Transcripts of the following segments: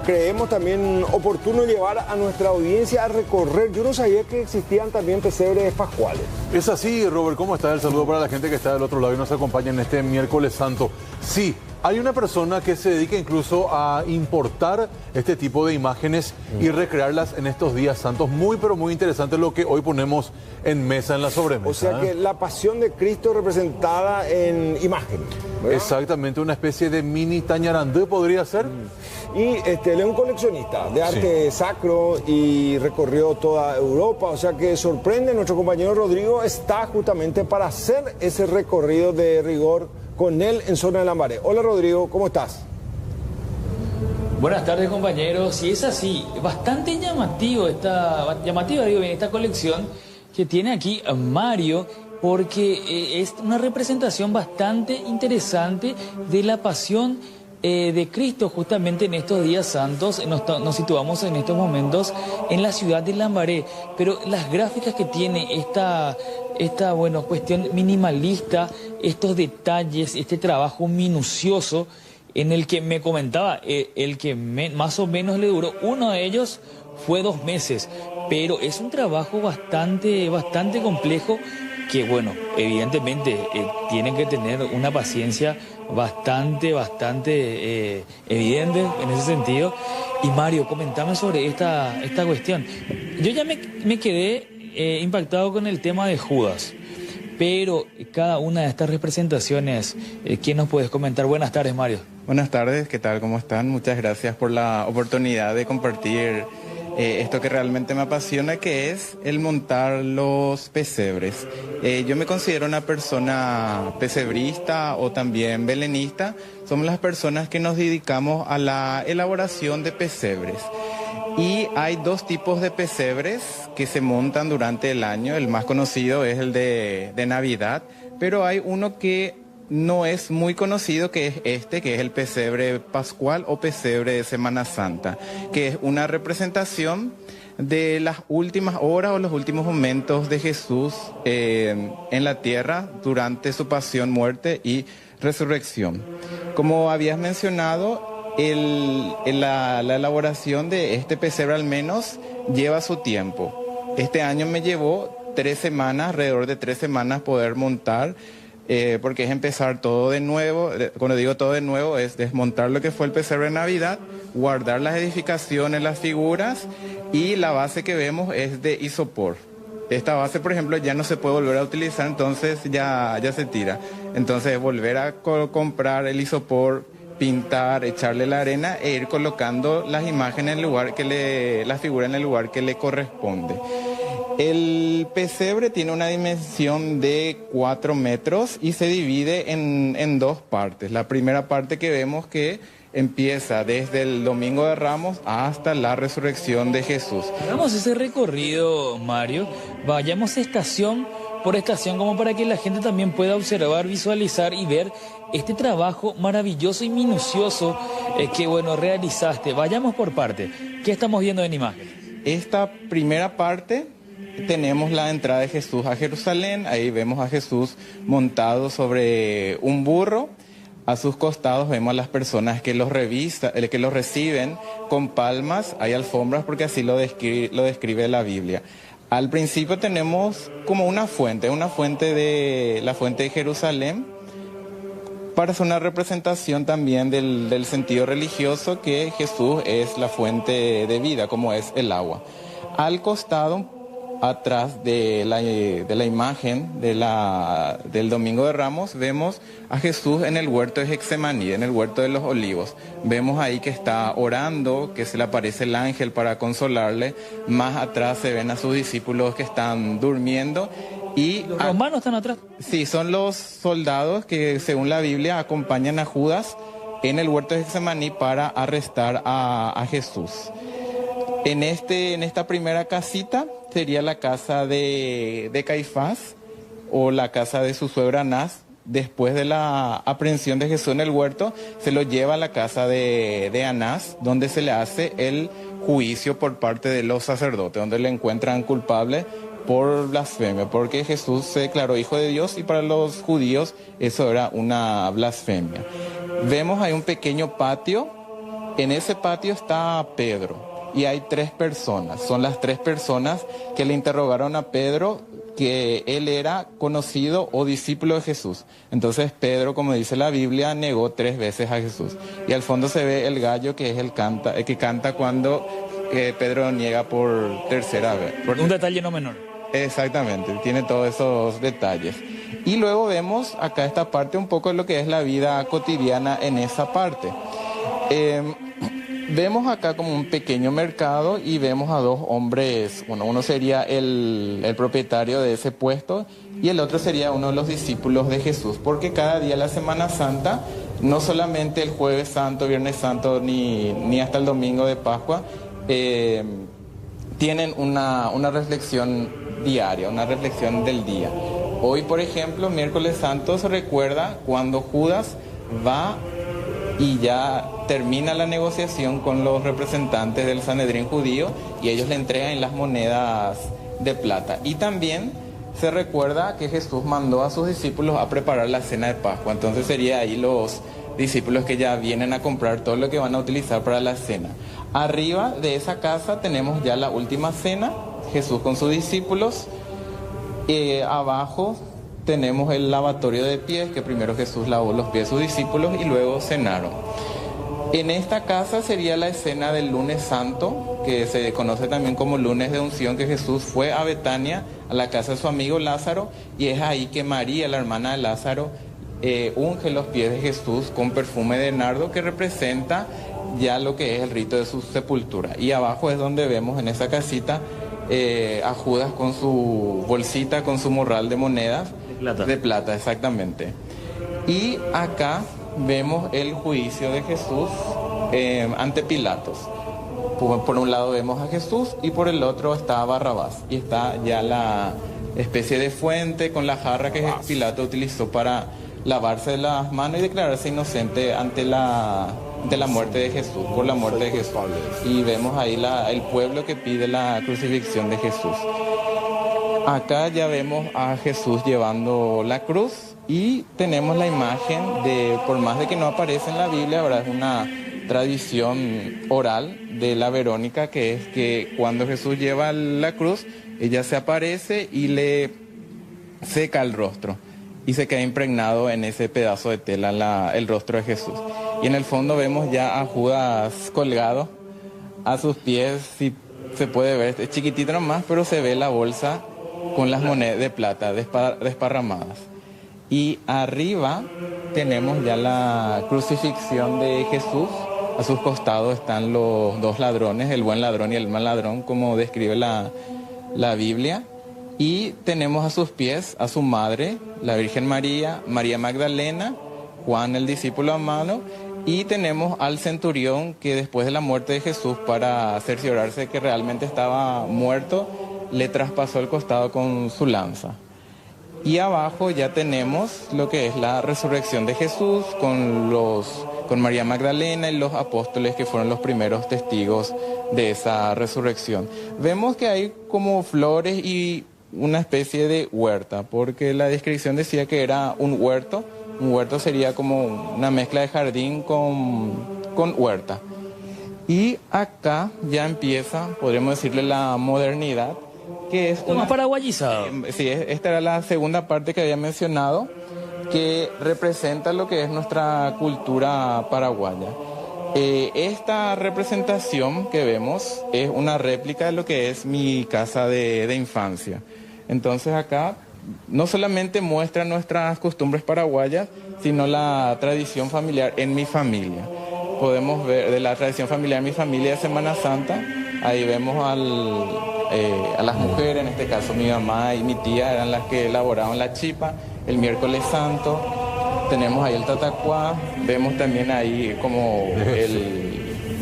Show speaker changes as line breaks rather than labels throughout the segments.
creemos también oportuno llevar a nuestra audiencia a recorrer. Yo no sabía que existían también pesebres pascuales.
Es así, Robert, ¿cómo estás? El saludo para la gente que está del otro lado y nos acompaña en este miércoles santo. Sí, hay una persona que se dedica incluso a importar este tipo de imágenes y recrearlas en estos días santos. Muy, pero muy interesante lo que hoy ponemos en mesa, en la sobremesa.
O sea que la pasión de Cristo representada en imagen, ¿verdad?
Exactamente, una especie de mini Tañarandé podría ser.
Y él es un coleccionista de arte sacro y recorrió toda Europa. O sea que sorprende, nuestro compañero Rodrigo está justamente para hacer ese recorrido de rigor con él en Zona de Lambaré. Hola Rodrigo, ¿cómo estás?
Buenas tardes compañeros, y es así, bastante llamativa esta colección que tiene aquí Mario, porque es una representación bastante interesante de la pasión de Cristo justamente en estos días santos. Nos situamos en estos momentos en la ciudad de Lambaré, pero las gráficas que tiene esta cuestión minimalista, estos detalles, este trabajo minucioso en el que me comentaba, el que más o menos le duró, uno de ellos fue 2 meses, pero es un trabajo bastante complejo que, bueno, evidentemente tienen que tener una paciencia bastante evidente en ese sentido. Y Mario, comentame sobre esta cuestión. Yo ya me quedé impactado con el tema de Judas, pero cada una de estas representaciones, ¿quién nos puedes comentar? Buenas tardes, Mario.
Buenas tardes, ¿qué tal? ¿Cómo están? Muchas gracias por la oportunidad de compartir esto que realmente me apasiona, que es el montar los pesebres. Yo me considero una persona pesebrista o también belenista. Somos las personas que nos dedicamos a la elaboración de pesebres. Y hay 2 tipos de pesebres que se montan durante el año. El más conocido es el de Navidad, pero hay uno que no es muy conocido, que es que es el pesebre pascual o pesebre de Semana Santa, que es una representación de las últimas horas o los últimos momentos de Jesús en la tierra durante su pasión, muerte y resurrección. Como habías mencionado, la elaboración de este pesebre al menos lleva su tiempo. Este año me llevó 3 semanas, alrededor de 3 semanas poder montar, porque es empezar todo de nuevo. Cuando digo todo de nuevo, es desmontar lo que fue el pesebre de Navidad, guardar las edificaciones, las figuras, y la base que vemos es de isopor. Esta base, por ejemplo, ya no se puede volver a utilizar, entonces ya se tira. Entonces volver a comprar el isopor, pintar, echarle la arena e ir colocando las imágenes en el lugar la figura en el lugar que le corresponde. El pesebre tiene una dimensión de 4 metros y se divide en 2 partes. La primera parte que vemos que empieza desde el Domingo de Ramos hasta la resurrección de Jesús.
Hagamos ese recorrido, Mario. Vayamos estación por estación como para que la gente también pueda observar, visualizar y ver este trabajo maravilloso y minucioso que, realizaste. Vayamos por parte. ¿Qué estamos viendo en imagen?
Esta primera parte tenemos la entrada de Jesús a Jerusalén. Ahí vemos a Jesús montado sobre un burro. A sus costados vemos a las personas que los reciben con palmas. Hay alfombras porque así lo describe la Biblia. Al principio tenemos como una fuente de la fuente de Jerusalén, para hacer una representación también del sentido religioso, que Jesús es la fuente de vida, como es el agua. Al costado, atrás de la imagen del Domingo de Ramos, vemos a Jesús en el huerto de Getsemaní, en el huerto de los olivos. Vemos ahí que está orando, que se le aparece el ángel para consolarle. Más atrás se ven a sus discípulos que están durmiendo. Y
¿los romanos están atrás?
Sí, son los soldados que, según la Biblia, acompañan a Judas en el huerto de Getsemaní para arrestar a Jesús. En esta primera casita sería la casa de Caifás, o la casa de su suegra Anás. Después de la aprehensión de Jesús en el huerto, se lo lleva a la casa de Anás, donde se le hace el juicio por parte de los sacerdotes, donde le encuentran culpable por blasfemia, porque Jesús se declaró hijo de Dios y para los judíos eso era una blasfemia. Vemos ahí un pequeño patio En ese patio está Pedro y hay 3 personas. Son las 3 personas que le interrogaron a Pedro que él era conocido o discípulo de Jesús. Entonces Pedro, como dice la Biblia, negó 3 veces a Jesús. Y al fondo se ve el gallo que es el que canta cuando Pedro niega por tercera vez.
Un detalle no menor.
Exactamente, tiene todos esos detalles. Y luego vemos acá esta parte un poco de lo que es la vida cotidiana en esa parte. Vemos acá como un pequeño mercado y vemos a 2 hombres, bueno, uno sería el propietario de ese puesto y el otro sería uno de los discípulos de Jesús, porque cada día de la Semana Santa, no solamente el Jueves Santo, Viernes Santo, ni hasta el Domingo de Pascua, tienen una reflexión diaria, una reflexión del día. Hoy, por ejemplo, Miércoles Santo se recuerda cuando Judas va y ya termina la negociación con los representantes del Sanedrín judío y ellos le entregan las monedas de plata. Y también se recuerda que Jesús mandó a sus discípulos a preparar la cena de Pascua. Entonces sería ahí los discípulos que ya vienen a comprar todo lo que van a utilizar para la cena. Arriba de esa casa tenemos ya la última cena, Jesús con sus discípulos. Abajo tenemos el lavatorio de pies, que primero Jesús lavó los pies de sus discípulos y luego cenaron. En esta casa sería la escena del lunes santo, que se conoce también como lunes de unción, que Jesús fue a Betania, a la casa de su amigo Lázaro, y es ahí que María, la hermana de Lázaro, unge los pies de Jesús con perfume de nardo, que representa ya lo que es el rito de su sepultura. Y abajo es donde vemos en esa casita a Judas con su bolsita, con su morral de monedas. De plata, exactamente. Y acá vemos el juicio de Jesús ante Pilatos. Por un lado vemos a Jesús y por el otro está Barrabás. Y está ya la especie de fuente con la jarra que Pilato utilizó para lavarse las manos y declararse inocente ante la muerte de Jesús, por la muerte de Jesús. Y vemos ahí el pueblo que pide la crucifixión de Jesús. Acá ya vemos a Jesús llevando la cruz y tenemos la imagen de, por más de que no aparece en la Biblia, ¿verdad? Es una tradición oral de la Verónica, que es que cuando Jesús lleva la cruz, ella se aparece y le seca el rostro y se queda impregnado en ese pedazo de tela el rostro de Jesús. Y en el fondo vemos ya a Judas colgado a sus pies, si se puede ver, es chiquitito nomás, pero se ve la bolsa con las monedas de plata desparramadas. Y arriba tenemos ya la crucifixión de Jesús. A sus costados están los 2 ladrones, el buen ladrón y el mal ladrón, como describe la Biblia. Y tenemos a sus pies a su madre, la Virgen María, María Magdalena, Juan el discípulo amado, y tenemos al centurión que después de la muerte de Jesús, para cerciorarse que realmente estaba muerto, le traspasó el costado con su lanza. Y abajo ya tenemos lo que es la resurrección de Jesús con María Magdalena y los apóstoles que fueron los primeros testigos de esa resurrección. Vemos que hay como flores y una especie de huerta, porque la descripción decía que era un huerto. Un huerto sería como una mezcla de jardín con huerta. Y acá ya empieza, podríamos decirle, la modernidad, que es
más paraguayizado.
Sí, esta era la segunda parte que había mencionado, que representa lo que es nuestra cultura paraguaya. Esta representación que vemos es una réplica de lo que es mi casa de infancia. Entonces acá no solamente muestra nuestras costumbres paraguayas, sino la tradición familiar en mi familia. Podemos ver de la tradición familiar en mi familia de Semana Santa, ahí vemos a las mujeres, en este caso mi mamá y mi tía eran las que elaboraban la chipa, el miércoles santo, tenemos ahí el tatacuá, vemos también ahí como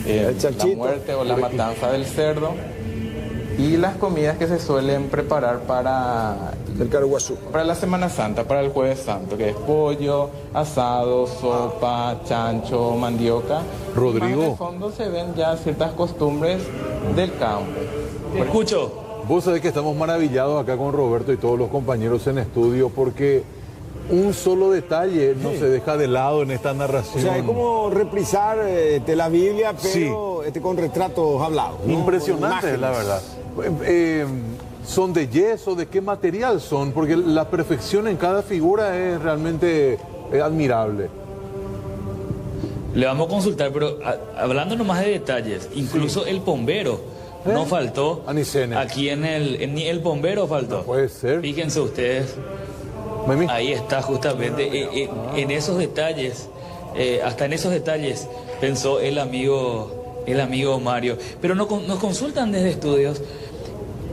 la muerte o la matanza del cerdo y las comidas que se suelen preparar para
el Caruguazú,
para la Semana Santa, para el Jueves Santo, que es pollo, asado, sopa, chancho, mandioca.
Rodrigo.
En el fondo se ven ya ciertas costumbres del campo.
Te escucho.
Vos sabés que estamos maravillados acá con Roberto y todos los compañeros en estudio porque un solo detalle no se deja de lado en esta narración.
O sea, es como reprisar la Biblia, pero
Sí.
con retratos hablados, ¿no?
Impresionante,
Con
la verdad. ¿Son de yeso? ¿De qué material son? Porque la perfección en cada figura es realmente admirable.
Le vamos a consultar, pero hablando nomás de detalles, incluso el bombero no faltó.
Anicene.
Aquí ni el bombero faltó.
No puede ser.
Fíjense ustedes,
Memi.
ahí está justamente, en esos detalles, hasta en esos detalles pensó el amigo Mario. Pero nos consultan desde estudios,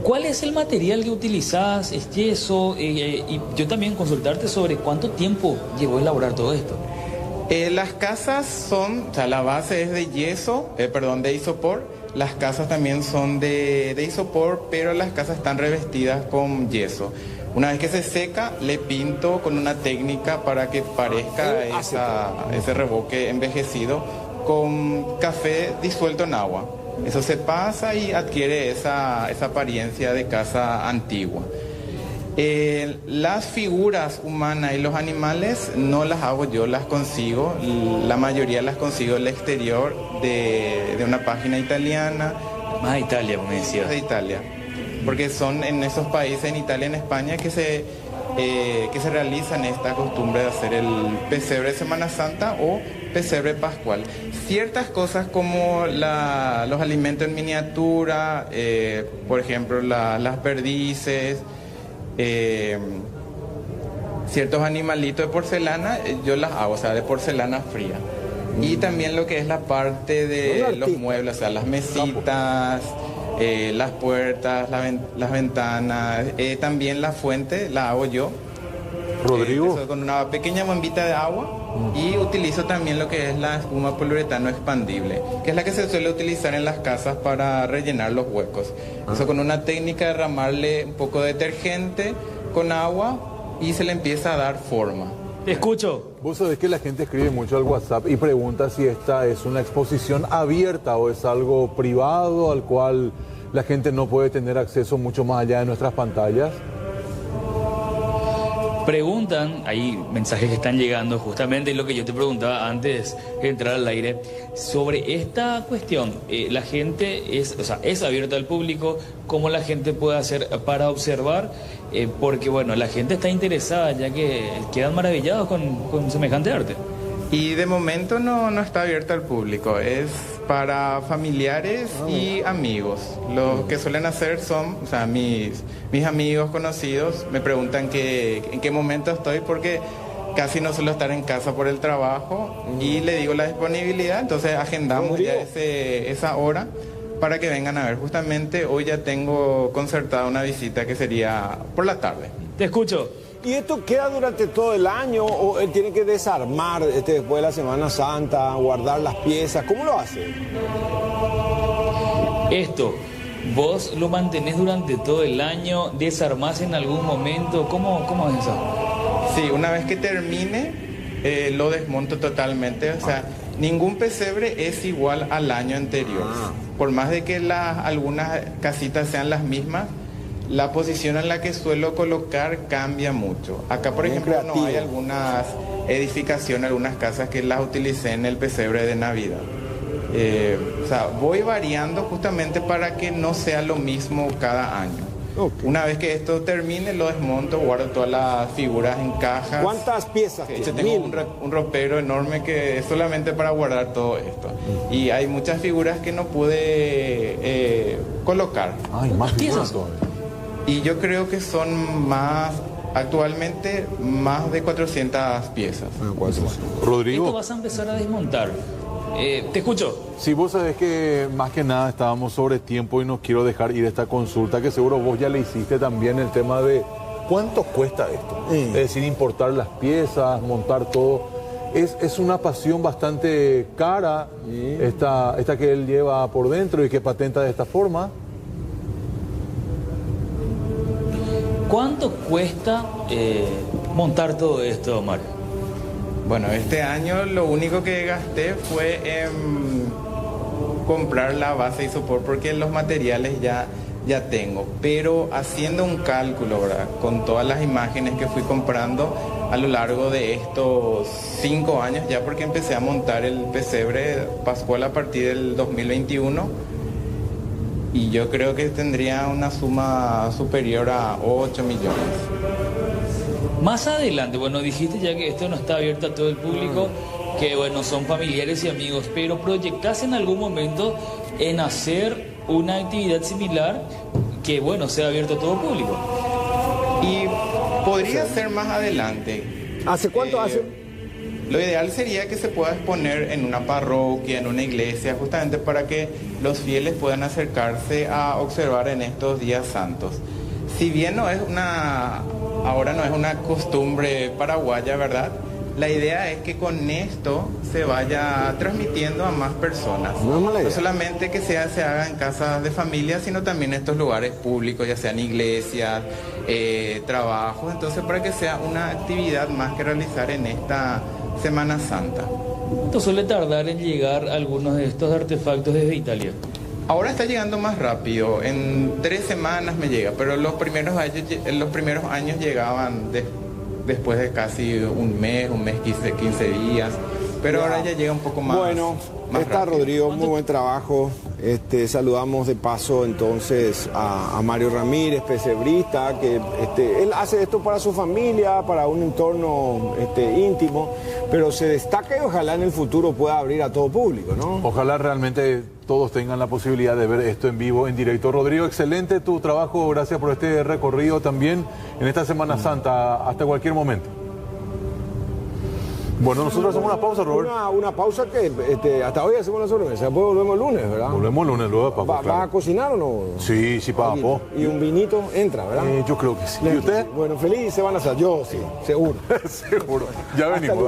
¿cuál es el material que utilizás? ¿Es yeso? Y yo también consultarte sobre cuánto tiempo llevó a elaborar todo esto.
Las casas son, o sea, la base es de yeso, de isopor. Las casas también son de isopor, pero las casas están revestidas con yeso. Una vez que se seca, le pinto con una técnica para que parezca ese revoque envejecido con café disuelto en agua. Eso se pasa y adquiere esa apariencia de casa antigua. Las figuras humanas y los animales no las hago yo, las consigo. La mayoría las consigo del exterior de una página italiana.
Más de Italia, me decía.
De Italia. Porque son en esos países, en Italia, en España, que se realizan esta costumbre de hacer el pesebre de Semana Santa o pesebre pascual. Ciertas cosas como los alimentos en miniatura, por ejemplo, las perdices, ciertos animalitos de porcelana, yo las hago, o sea, de porcelana fría. Y también lo que es la parte de los muebles, o sea, las mesitas, las puertas, las ventanas, también la fuente la hago yo.
Rodrigo.
Con una pequeña bombita de agua y utilizo también lo que es la espuma poliuretano expandible, que es la que se suele utilizar en las casas para rellenar los huecos. Eso con una técnica de derramarle un poco de detergente con agua y se le empieza a dar forma.
Te escucho.
Vos sabés que la gente escribe mucho al WhatsApp y pregunta si esta es una exposición abierta o es algo privado al cual la gente no puede tener acceso mucho más allá de nuestras pantallas.
Preguntan, hay mensajes que están llegando justamente lo que yo te preguntaba antes de entrar al aire, sobre esta cuestión. La gente es abierta al público, ¿cómo la gente puede hacer para observar? Porque bueno, la gente está interesada ya que quedan maravillados con semejante arte.
Y de momento no está abierta al público, es para familiares y amigos. Lo que suelen hacer son, o sea, mis amigos conocidos me preguntan en qué momento estoy porque casi no suelo estar en casa por el trabajo y le digo la disponibilidad, entonces agendamos ya esa hora para que vengan a ver. Justamente hoy ya tengo concertada una visita que sería por la tarde.
Te escucho.
¿Y esto queda durante todo el año o él tiene que desarmar después de la Semana Santa, guardar las piezas? ¿Cómo lo hace?
Esto, ¿vos lo mantenés durante todo el año? ¿Desarmás en algún momento? ¿Cómo es eso?
Sí, una vez que termine, lo desmonto totalmente. O sea, ningún pesebre es igual al año anterior. Por más de que algunas casitas sean las mismas, la posición en la que suelo colocar cambia mucho. Acá, por ejemplo, no hay algunas edificaciones, algunas casas que las utilicé en el pesebre de Navidad. O sea, voy variando justamente para que no sea lo mismo cada año. Okay. Una vez que esto termine, lo desmonto, guardo todas las figuras en cajas.
¿Cuántas piezas?
Yo tengo un ropero enorme que es solamente para guardar todo esto. Y hay muchas figuras que no pude colocar.
Ay, más piezas.
Y yo creo que son actualmente más de 400 piezas.
Rodrigo.
Esto vas a empezar a desmontar. Te escucho.
Sí, vos sabés que más que nada estábamos sobre tiempo y no quiero dejar ir esta consulta, que seguro vos ya le hiciste también, el tema de cuánto cuesta esto. Es decir, importar las piezas, montar todo. Es una pasión bastante cara esta que él lleva por dentro y que patenta de esta forma.
¿Cuánto cuesta montar todo esto, Mario?
Bueno, este año lo único que gasté fue en comprar la base isopor porque los materiales ya tengo. Pero haciendo un cálculo, ¿verdad? Con todas las imágenes que fui comprando, a lo largo de estos 5 años ya, porque empecé a montar el pesebre pascual a partir del 2021 y yo creo que tendría una suma superior a 8 millones.
Más adelante, bueno, dijiste ya que esto no está abierto a todo el público, que bueno, son familiares y amigos, pero ¿proyectás en algún momento en hacer una actividad similar que bueno, sea abierto a todo público?
Y podría ser más adelante.
¿Hace cuánto hace?
Lo ideal sería que se pueda exponer en una parroquia, en una iglesia, justamente para que los fieles puedan acercarse a observar en estos días santos. Si bien ahora no es una costumbre paraguaya, ¿verdad? La idea es que con esto se vaya transmitiendo a más personas. No solamente que se haga en casas de familia, sino también en estos lugares públicos, ya sean iglesias, trabajos. Entonces, para que sea una actividad más que realizar en esta Semana Santa.
¿Cuánto suele tardar en llegar algunos de estos artefactos desde Italia?
Ahora está llegando más rápido, en 3 semanas me llega, pero los primeros años llegaban después de casi un mes 15 días, pero ahora ya llega un poco más.
Bueno, está Rodrigo, muy buen trabajo. Saludamos de paso entonces a Mario Ramírez, pesebrista, que él hace esto para su familia, para un entorno íntimo, pero se destaca y ojalá en el futuro pueda abrir a todo público, ¿no?
Ojalá realmente todos tengan la posibilidad de ver esto en vivo, en directo. Rodrigo, excelente tu trabajo, gracias por este recorrido también en esta Semana Santa, hasta cualquier momento. Bueno, nosotros hacemos una pausa, Robert.
Una pausa que hasta hoy hacemos la sobremesa, después volvemos el lunes, ¿verdad?
Volvemos el lunes, luego de papo,
claro. ¿Vas a cocinar o no?
Sí, papo.
Y un vinito entra, ¿verdad?
Yo creo que sí. ¿Y usted?
Bueno, feliz Semana Santa, yo sí, seguro.
Seguro. Ya venimos.